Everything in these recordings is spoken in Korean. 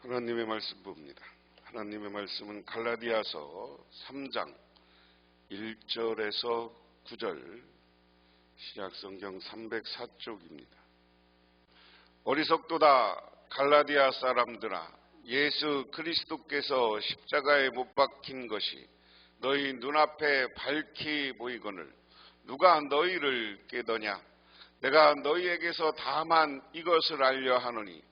하나님의 말씀 봅니다. 하나님의 말씀은 갈라디아서 3장 1절에서 9절 신약성경 304쪽입니다. 어리석도다 갈라디아 사람들아, 예수 그리스도께서 십자가에 못 박힌 것이 너희 눈앞에 밝히 보이거늘 누가 너희를 깨더냐? 내가 너희에게서 다만 이것을 알려 하노니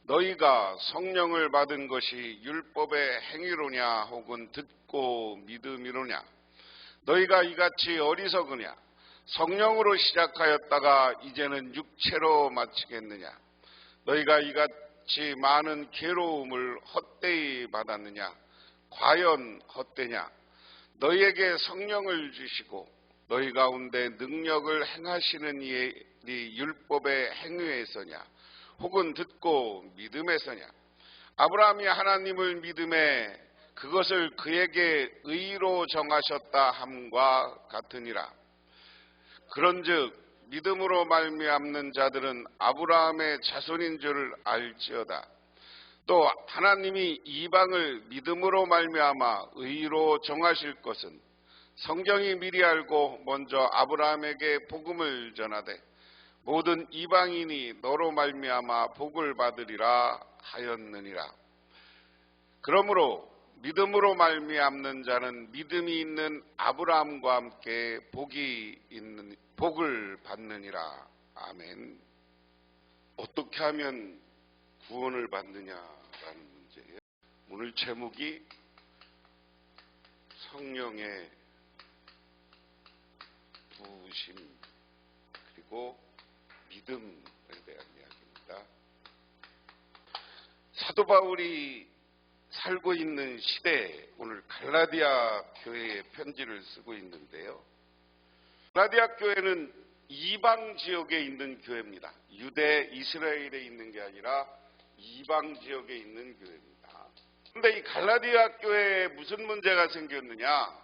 너희가 성령을 받은 것이 율법의 행위로냐 혹은 듣고 믿음이로냐? 너희가 이같이 어리석으냐? 성령으로 시작하였다가 이제는 육체로 마치겠느냐? 너희가 이같이 많은 괴로움을 헛되이 받았느냐? 과연 헛되냐? 너희에게 성령을 주시고 너희 가운데 능력을 행하시는 일이 율법의 행위에서냐 혹은 듣고 믿음에서냐? 아브라함이 하나님을 믿음에 그것을 그에게 의로 정하셨다 함과 같으니라. 그런즉 믿음으로 말미암는 자들은 아브라함의 자손인 줄 알지어다. 또 하나님이 이방을 믿음으로 말미암아 의로 정하실 것은 성경이 미리 알고 먼저 아브라함에게 복음을 전하되 모든 이방인이 너로 말미암아 복을 받으리라 하였느니라. 그러므로 믿음으로 말미암는 자는 믿음이 있는 아브라함과 함께 복을 받느니라. 아멘. 어떻게 하면 구원을 받느냐라는 문제예요. 오늘 제목이 성령의 부으심 그리고 믿음에 대한 이야기입니다. 사도 바울이 살고 있는 시대에 오늘 갈라디아 교회에 편지를 쓰고 있는데요. 갈라디아 교회는 이방 지역에 있는 교회입니다. 유대 이스라엘에 있는 게 아니라 이방 지역에 있는 교회입니다. 그런데 이 갈라디아 교회에 무슨 문제가 생겼느냐?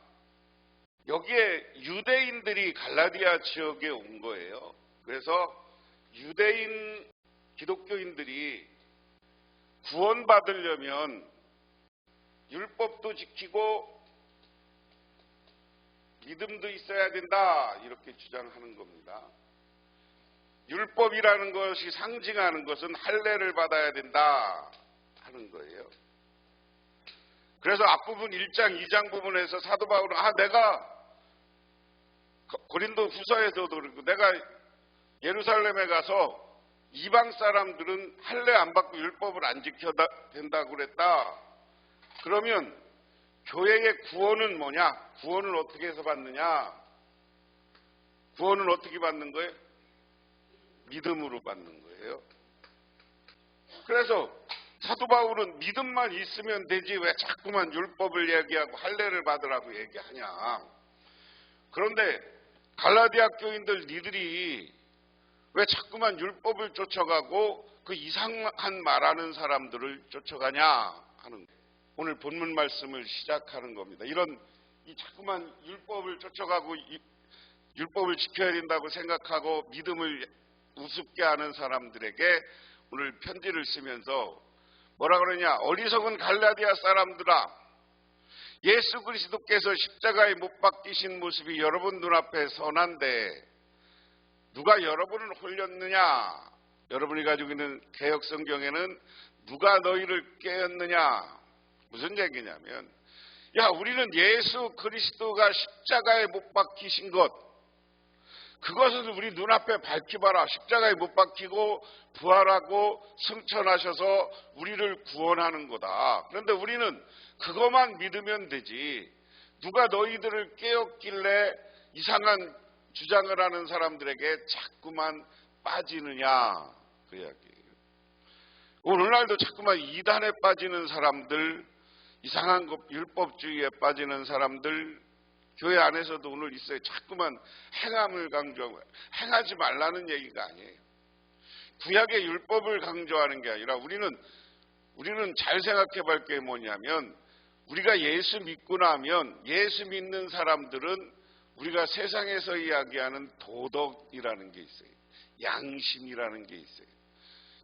여기에 유대인들이 갈라디아 지역에 온 거예요. 그래서 유대인 기독교인들이 구원받으려면 율법도 지키고 믿음도 있어야 된다 이렇게 주장하는 겁니다. 율법이라는 것이 상징하는 것은 할례를 받아야 된다 하는 거예요. 그래서 앞부분 1장 2장 부분에서 사도 바울은 내가 고린도 후서에서도 그렇고 내가 예루살렘에 가서 이방 사람들은 할례 안 받고 율법을 안 지켜야 된다고 그랬다. 그러면 교회의 구원은 뭐냐? 구원을 어떻게 해서 받느냐? 구원은 어떻게 받는 거예요? 믿음으로 받는 거예요. 그래서 사도 바울은 믿음만 있으면 되지 왜 자꾸만 율법을 얘기하고 할례를 받으라고 얘기하냐? 그런데 갈라디아 교인들 니들이 왜 자꾸만 율법을 쫓아가고 그 이상한 말하는 사람들을 쫓아가냐 하는 거예요. 오늘 본문 말씀을 시작하는 겁니다. 이 자꾸만 율법을 쫓아가고 율법을 지켜야 된다고 생각하고 믿음을 우습게 하는 사람들에게 오늘 편지를 쓰면서 뭐라 그러냐? 어리석은 갈라디아 사람들아, 예수 그리스도께서 십자가에 못 박히신 모습이 여러분 눈앞에 선한데 누가 여러분을 홀렸느냐? 여러분이 가지고 있는 개역 성경에는 누가 너희를 깨었느냐? 무슨 얘기냐면 우리는 예수 그리스도가 십자가에 못 박히신 것 그것을 우리 눈앞에 밝히봐라. 십자가에 못 박히고 부활하고 승천하셔서 우리를 구원하는 거다. 그런데 우리는 그것만 믿으면 되지 누가 너희들을 깨었길래 이상한 주장을 하는 사람들에게 자꾸만 빠지느냐 그 이야기예요. 오늘날도 자꾸만 이단에 빠지는 사람들, 이상한 것 율법주의에 빠지는 사람들 교회 안에서도 오늘 있어요. 자꾸만 행함을 강조하고 행하지 말라는 얘기가 아니에요. 구약의 율법을 강조하는 게 아니라 우리는 잘 생각해 볼 게 뭐냐면 우리가 예수 믿고 나면 예수 믿는 사람들은 우리가 세상에서 이야기하는 도덕이라는 게 있어요. 양심이라는 게 있어요.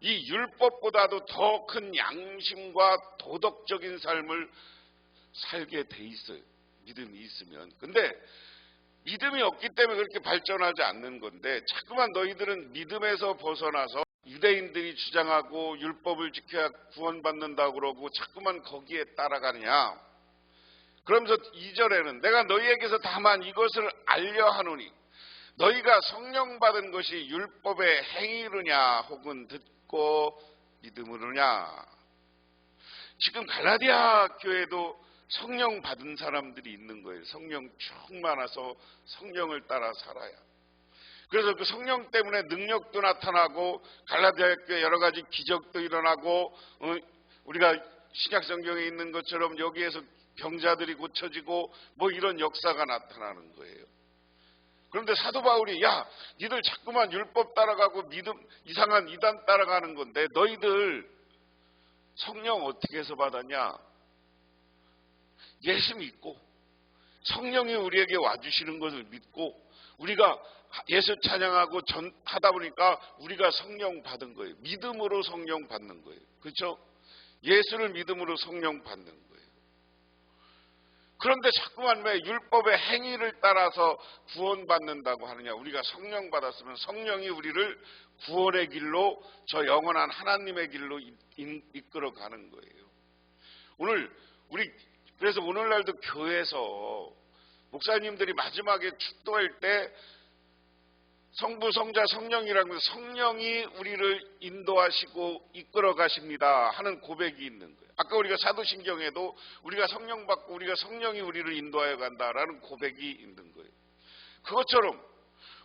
이 율법보다도 더 큰 양심과 도덕적인 삶을 살게 돼 있어요. 믿음이 있으면. 근데 믿음이 없기 때문에 그렇게 발전하지 않는 건데, 자꾸만 너희들은 믿음에서 벗어나서 유대인들이 주장하고 율법을 지켜야 구원받는다고 그러고 자꾸만 거기에 따라가느냐. 그러면서 2절에는 내가 너희에게서 다만 이것을 알려 하노니 너희가 성령 받은 것이 율법의 행위느냐 혹은 듣고 믿음으로냐. 지금 갈라디아 교회도 성령 받은 사람들이 있는 거예요. 성령 충만해서 성령을 따라 살아야. 그래서 그 성령 때문에 능력도 나타나고 갈라디아 교회 여러 가지 기적도 일어나고, 우리가 신약 성경에 있는 것처럼 여기에서 병자들이 고쳐지고 뭐 이런 역사가 나타나는 거예요. 그런데 사도 바울이 야, 니들 자꾸만 율법 따라가고 믿음 이상한 이단 따라가는 건데 너희들 성령 어떻게 해서 받았냐? 예수 믿고 성령이 우리에게 와주시는 것을 믿고 우리가 예수 찬양하고 하다 보니까 우리가 성령 받은 거예요. 믿음으로 성령 받는 거예요. 그렇죠? 예수를 믿음으로 성령 받는 거예요. 그런데 자꾸만 왜 율법의 행위를 따라서 구원받는다고 하느냐. 우리가 성령 받았으면 성령이 우리를 구원의 길로, 저 영원한 하나님의 길로 이끌어가는 거예요. 그래서 오늘날도 교회에서 목사님들이 마지막에 축도할 때 성부, 성자, 성령이라는 성령이 우리를 인도하시고 이끌어 가십니다 하는 고백이 있는 거예요. 아까 우리가 사도신경에도 우리가 성령 받고 우리가 성령이 우리를 인도하여 간다라는 고백이 있는 거예요. 그것처럼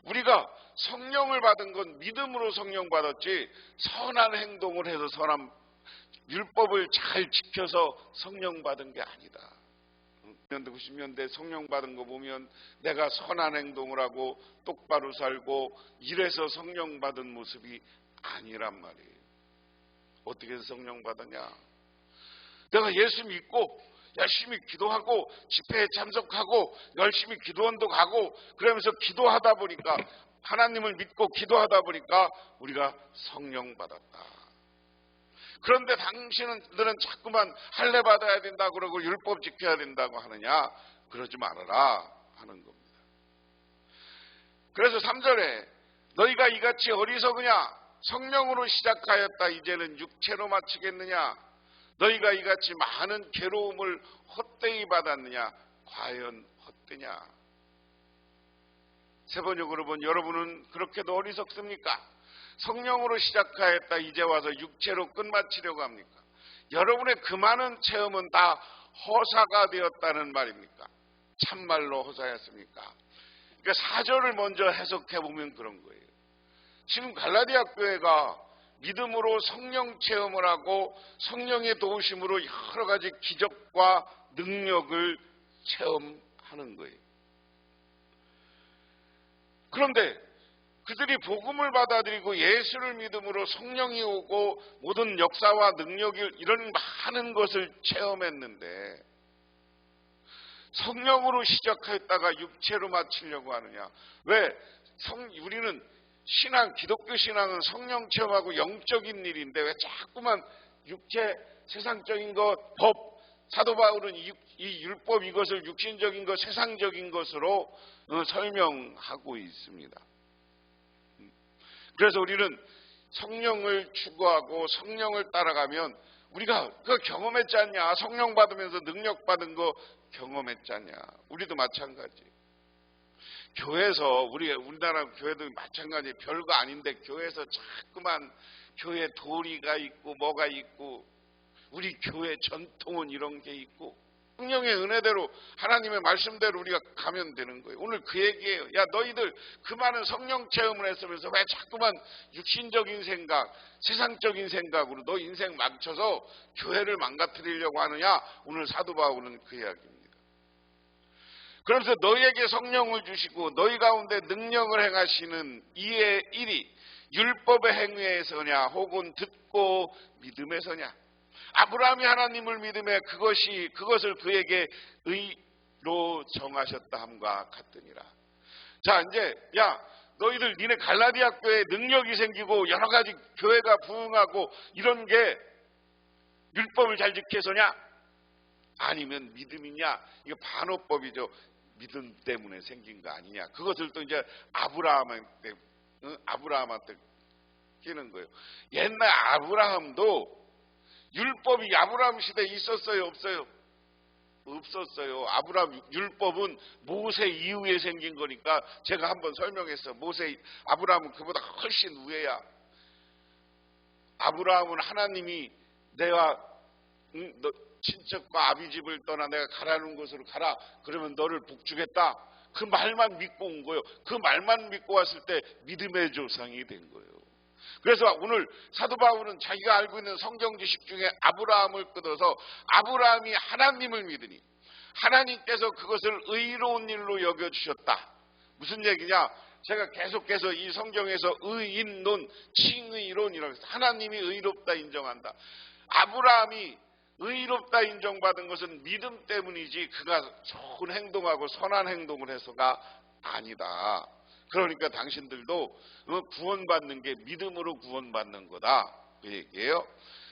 우리가 성령을 받은 건 믿음으로 성령 받았지 선한 행동을 해서 율법을 잘 지켜서 성령 받은 게 아니다. 90년대 성령 받은 거 보면 내가 선한 행동을 하고 똑바로 살고 이래서 성령 받은 모습이 아니란 말이에요. 어떻게 해서 성령 받았냐? 내가 예수 믿고 열심히 기도하고 집회에 참석하고 열심히 기도원도 가고 그러면서 기도하다 보니까, 하나님을 믿고 기도하다 보니까 우리가 성령 받았다. 그런데 당신들은 자꾸만 할례 받아야 된다고 그러고 율법 지켜야 된다고 하느냐? 그러지 말아라 하는 겁니다. 그래서 3절에 너희가 이같이 어리석으냐? 성령으로 시작하였다 이제는 육체로 마치겠느냐? 너희가 이같이 많은 괴로움을 헛되이 받았느냐? 과연 헛되냐? 세 번역으로 본 여러분은 그렇게도 어리석습니까? 성령으로 시작하였다 이제 와서 육체로 끝마치려고 합니까? 여러분의 그 많은 체험은 다 허사가 되었다는 말입니까? 참말로 허사였습니까? 그러니까 4절을 먼저 해석해 보면 그런 거예요. 지금 갈라디아 교회가 믿음으로 성령 체험을 하고 성령의 도우심으로 여러 가지 기적과 능력을 체험하는 거예요. 그런데 그들이 복음을 받아들이고 예수를 믿음으로 성령이 오고 모든 역사와 능력을 이런 많은 것을 체험했는데 성령으로 시작했다가 육체로 마치려고 하느냐? 왜? 우리는 기독교 신앙은 성령 체험하고 영적인 일인데 왜 자꾸만 육체, 세상적인 것, 법, 사도 바울은 이 율법 이것을 육신적인 것, 세상적인 것으로 설명하고 있습니다. 그래서 우리는 성령을 추구하고 성령을 따라가면 우리가 그거 경험했지 않냐? 성령 받으면서 능력 받은 거 경험했지 않냐? 우리도 마찬가지. 교회에서 우리나라 교회도 마찬가지. 별거 아닌데 교회에서 자꾸만 교회 도리가 있고 뭐가 있고 우리 교회 전통은 이런 게 있고 성령의 은혜대로 하나님의 말씀대로 우리가 가면 되는 거예요. 오늘 그 얘기예요. 야, 너희들 그 많은 성령 체험을 했으면서 왜 자꾸만 육신적인 생각, 세상적인 생각으로 너 인생 망쳐서 교회를 망가뜨리려고 하느냐? 오늘 사도 바울은 그 이야기입니다. 그러면서 너희에게 성령을 주시고 너희 가운데 능력을 행하시는 이의 일이 율법의 행위에서냐 혹은 듣고 믿음에서냐? 아브라함이 하나님을 믿음에 그것을 그에게 의로 정하셨다 함과 같으니라. 자, 이제 너희들 니네 갈라디아 교회에 능력이 생기고 여러 가지 교회가 부흥하고 이런 게 율법을 잘 지키 해서냐? 아니면 믿음이냐? 이거 반어법이죠. 믿음 때문에 생긴 거 아니냐? 그것을 또 이제 아브라함한테 끼는 거예요. 옛날 아브라함도 율법이 아브라함 시대에 있었어요? 없어요? 없었어요. 아브라함 율법은 모세 이후에 생긴 거니까 제가 한번 설명했어요. 아브라함은 그보다 훨씬 우회야. 아브라함은 하나님이 내가 너 친척과 아비 집을 떠나 내가 가라는 곳으로 가라. 그러면 너를 복주겠다. 그 말만 믿고 온 거예요. 그 말만 믿고 왔을 때 믿음의 조상이 된 거예요. 그래서 오늘 사도 바울은 자기가 알고 있는 성경 지식 중에 아브라함을 끊어서 아브라함이 하나님을 믿으니 하나님께서 그것을 의로운 일로 여겨주셨다. 무슨 얘기냐? 제가 계속해서 이 성경에서 의인론, 칭의론이라고 해서 하나님이 의롭다 인정한다. 아브라함이 의롭다 인정받은 것은 믿음 때문이지 그가 좋은 행동하고 선한 행동을 해서가 아니다. 그러니까 당신들도 구원받는 게 믿음으로 구원받는 거다. 그 얘기예요.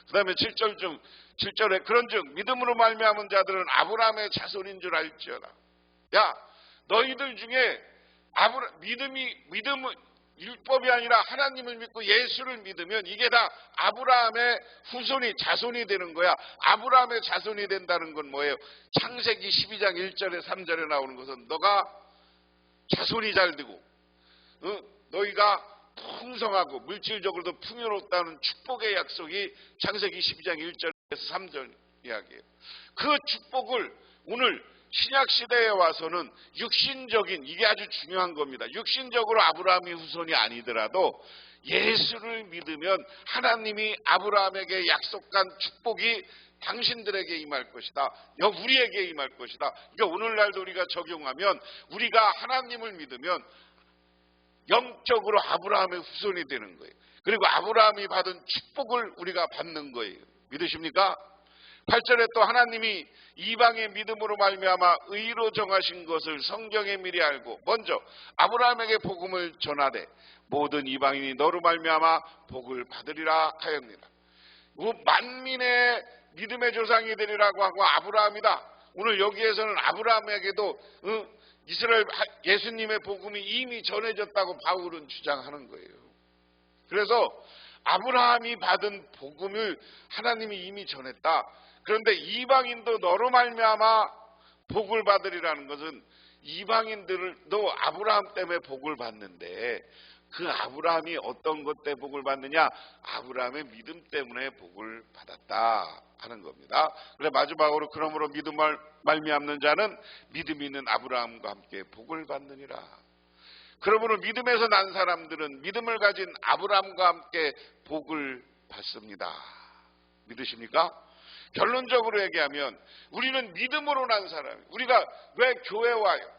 그 다음에 7절에 그런즉 믿음으로 말미암은 자들은 아브라함의 자손인 줄 알지어다. 야, 너희들 중에 믿음은 율법이 아니라 하나님을 믿고 예수를 믿으면 이게 다 아브라함의 후손이 자손이 되는 거야. 아브라함의 자손이 된다는 건 뭐예요? 창세기 12장 1절에 3절에 나오는 것은 너가 자손이 잘 되고 너희가 풍성하고 물질적으로도 풍요롭다는 축복의 약속이 창세기 12장 1절에서 3절 이야기예요. 그 축복을 오늘 신약시대에 와서는 육신적인, 이게 아주 중요한 겁니다. 육신적으로 아브라함이 후손이 아니더라도 예수를 믿으면 하나님이 아브라함에게 약속한 축복이 당신들에게 임할 것이다. 우리에게 임할 것이다. 그러니까 오늘날도 우리가 적용하면 우리가 하나님을 믿으면 영적으로 아브라함의 후손이 되는 거예요. 그리고 아브라함이 받은 축복을 우리가 받는 거예요. 믿으십니까? 8절에 또 하나님이 이방의 믿음으로 말미암아 의로 정하신 것을 성경에 미리 알고 먼저 아브라함에게 복음을 전하되 모든 이방인이 너로 말미암아 복을 받으리라 하였느니라. 만민의 믿음의 조상이 되리라고 하고 아브라함이다. 오늘 여기에서는 아브라함에게도 이스라엘 예수님의 복음이 이미 전해졌다고 바울은 주장하는 거예요. 그래서 아브라함이 받은 복음을 하나님이 이미 전했다. 그런데 이방인도 너로 말미암아 복을 받으리라는 것은 이방인들도 아브라함 때문에 복을 받는데 그 아브라함이 어떤 것 때문에 복을 받느냐? 아브라함의 믿음 때문에 복을 받았다 하는 겁니다. 그래 마지막으로 그러므로 믿음을 말미암는 자는 믿음 있는 아브라함과 함께 복을 받느니라. 그러므로 믿음에서 난 사람들은 믿음을 가진 아브라함과 함께 복을 받습니다. 믿으십니까? 결론적으로 얘기하면 우리는 믿음으로 난 사람이에요. 우리가 왜 교회 와요?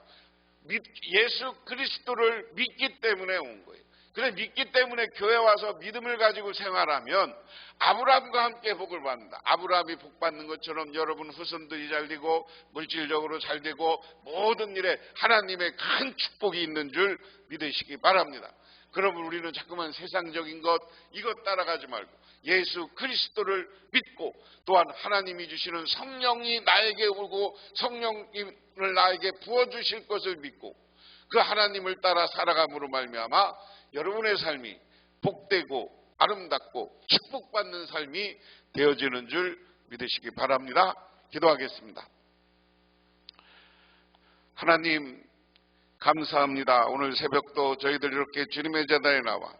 예수 그리스도를 믿기 때문에 온 거예요. 그래 믿기 때문에 교회 와서 믿음을 가지고 생활하면 아브라함과 함께 복을 받는다. 아브라함이 복 받는 것처럼 여러분 후손들이 잘 되고 물질적으로 잘 되고 모든 일에 하나님의 큰 축복이 있는 줄 믿으시기 바랍니다. 그러면 우리는 자꾸만 세상적인 것 이것 따라가지 말고 예수 그리스도를 믿고 또한 하나님이 주시는 성령이 나에게 오고 성령님을 나에게 부어주실 것을 믿고 그 하나님을 따라 살아감으로 말미암아 여러분의 삶이 복되고 아름답고 축복받는 삶이 되어지는 줄 믿으시기 바랍니다. 기도하겠습니다. 하나님 감사합니다. 오늘 새벽도 저희들 이렇게 주님의 제단에 나와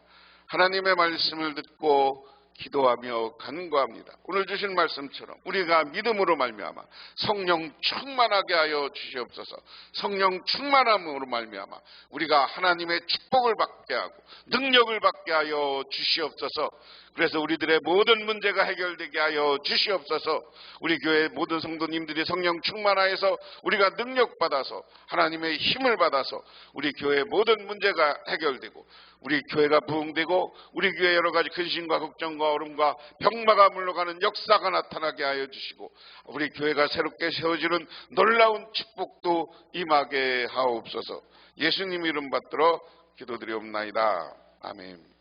하나님의 말씀을 듣고 기도하며 간구합니다. 오늘 주신 말씀처럼 우리가 믿음으로 말미암아 성령 충만하게 하여 주시옵소서. 성령 충만함으로 말미암아 우리가 하나님의 축복을 받게 하고 능력을 받게 하여 주시옵소서. 그래서 우리들의 모든 문제가 해결되게 하여 주시옵소서. 우리 교회 모든 성도님들이 성령 충만하여서 우리가 능력받아서 하나님의 힘을 받아서 우리 교회의 모든 문제가 해결되고 우리 교회가 부흥되고 우리 교회 여러 가지 근심과 걱정과 어려움과 병마가 물러가는 역사가 나타나게 하여 주시고 우리 교회가 새롭게 세워지는 놀라운 축복도 임하게 하옵소서. 예수님 이름 받들어 기도드리옵나이다. 아멘.